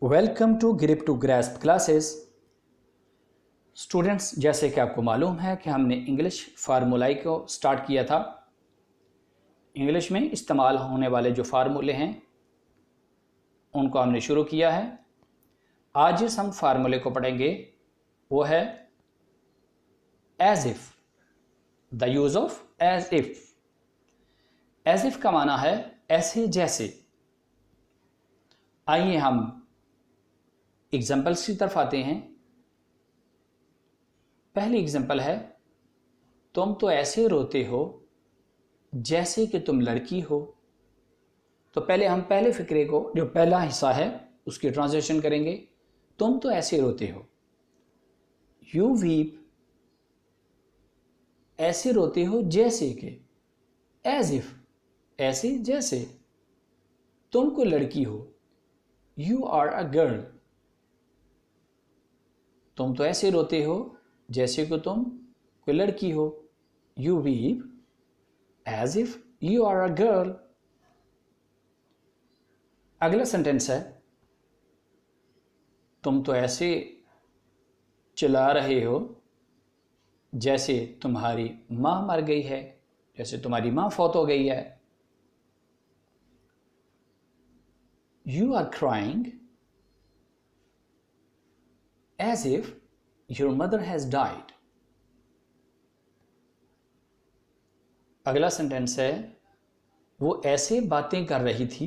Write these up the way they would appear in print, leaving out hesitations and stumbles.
Welcome to grip to grasp classes. Students, जैसे कि आपको मालूम है कि हमने इंग्लिश फार्मूलाई को स्टार्ट किया था। इंग्लिश में इस्तेमाल होने वाले जो फार्मूले हैं उनको हमने शुरू किया है। आज जिस हम फार्मूले को पढ़ेंगे वो है as if, the use of as if. As if का माना है ऐसे जैसे। आइए हम एग्जाम्पल्स की तरफ आते हैं। पहली एग्जाम्पल है, तुम तो ऐसे रोते हो जैसे कि तुम लड़की हो। तो पहले हम पहले फिक्रे को, जो पहला हिस्सा है, उसकी ट्रांसलेशन करेंगे। तुम तो ऐसे रोते हो, यू वीप, ऐसे रोते हो जैसे कि, एज इफ, ऐसे जैसे तुम कोई लड़की हो, यू आर अ गर्ल। तुम तो ऐसे रोते हो जैसे कि तुम कोई लड़की हो, you weep as if you are a girl. अगला सेंटेंस है, तुम तो ऐसे चिल्ला रहे हो जैसे तुम्हारी माँ मर गई है, जैसे तुम्हारी माँ फौत हो गई है। You are crying as if your mother has died. अगला सेंटेंस है, वो ऐसे बातें कर रही थी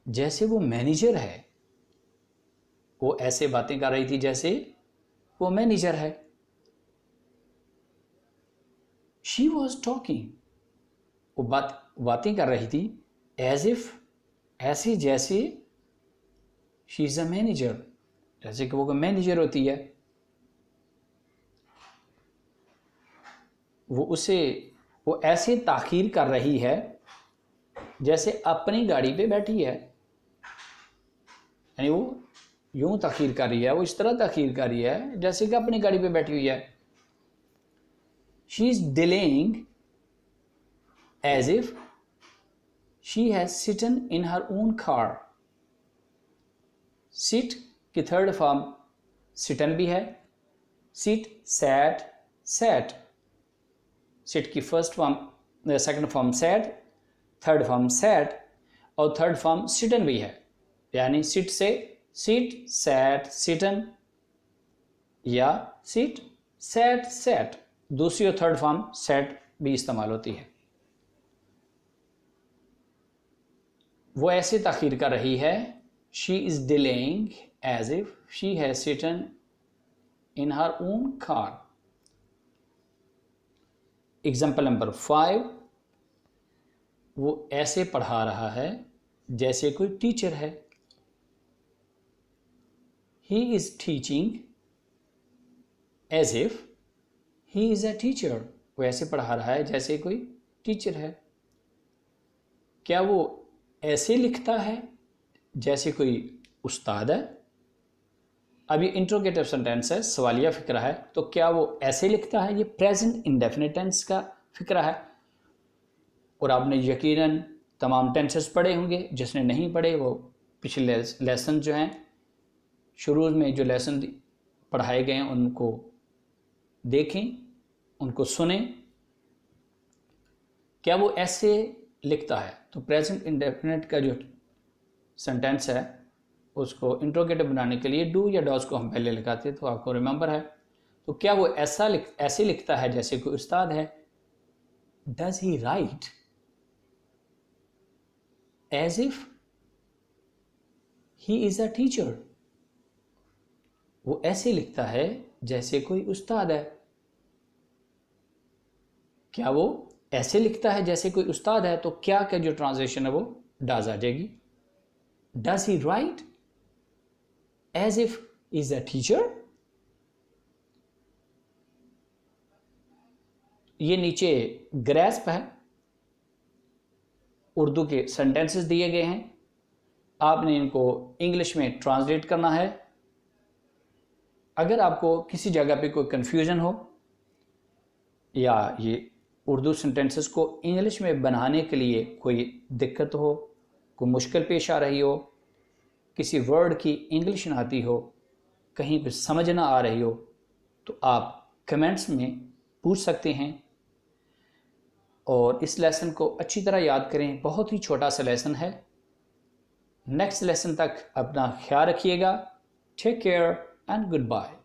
जैसे वो मैनेजर है। वो ऐसे बातें कर रही थी जैसे वो मैनेजर है। शी वॉज टॉकिंग, वो बातें कर रही थी एज इफ, ऐसे जैसे शी इज अ मैनेजर, जैसे कि वो मैनेजर होती है। वो ऐसे ताखीर कर रही है जैसे अपनी गाड़ी पे बैठी है। यानी वो यूं ताखीर कर रही है, वो इस तरह ताखीर कर रही है जैसे कि अपनी गाड़ी पे बैठी हुई है। She is delaying as if she has sitten in her own car. Sit की थर्ड फॉर्म सिटन भी है। Sit, sat, sat. सिट की first form, second form sat, third form sat, और थर्ड फॉर्म सिटन भी है। यानी seat से seat, set, सिटन, या सिट, सैट, सैट। दूसरी और थर्ड फॉर्म सैट भी इस्तेमाल होती है। वो ऐसे ताखीर कर रही है, she is delaying as if she has sitten in her own car. Example number 5, वो ऐसे पढ़ा रहा है जैसे कोई टीचर है। He is teaching as if he is a teacher. वो ऐसे पढ़ा रहा है जैसे कोई टीचर है। क्या वो ऐसे लिखता है जैसे कोई उस्ताद है? अब ये इंट्रोगेटिव सेंटेंस है, सवालिया फिक्रा है। तो क्या वो ऐसे लिखता है? ये प्रेजेंट इंडेफिनिट टेंस का फिक्रा है। और आपने यकीनन तमाम टेंसेस पढ़े होंगे। जिसने नहीं पढ़े वो पिछले लेसन जो हैं, शुरू में जो लेसन पढ़ाए गए हैं उनको देखें, उनको सुने। क्या वो ऐसे लिखता है? तो प्रेजेंट इंडेफिनिट का जो सेंटेंस है उसको इंट्रोगेटिव बनाने के लिए डू या डॉज को हम पहले लगाते, तो आपको रिमेंबर है। तो क्या वो ऐसे लिखता है जैसे कोई उस्ताद है? Does he write as if he is a teacher? वो ऐसे लिखता है जैसे कोई उस्ताद है। क्या वो ऐसे लिखता है जैसे कोई उस्ताद है? तो क्या का जो ट्रांसलेशन है वो डज आ जाएगी। Does he write as if is a teacher? ये नीचे ग्रैस्प है, उर्दू के सेंटेंसेस दिए गए हैं। आपने इनको इंग्लिश में ट्रांसलेट करना है। अगर आपको किसी जगह पे कोई कंफ्यूजन हो या ये उर्दू सेंटेंसेस को इंग्लिश में बनाने के लिए कोई दिक्कत हो, कोई मुश्किल पेश आ रही हो किसी वर्ड की इंग्लिश ना आती हो, कहीं पर समझ ना आ रही हो, तो आप कमेंट्स में पूछ सकते हैं और इस लेसन को अच्छी तरह याद करें। बहुत ही छोटा सा लेसन है। नेक्स्ट लेसन तक अपना ख्याल रखिएगा। Take care and good bye.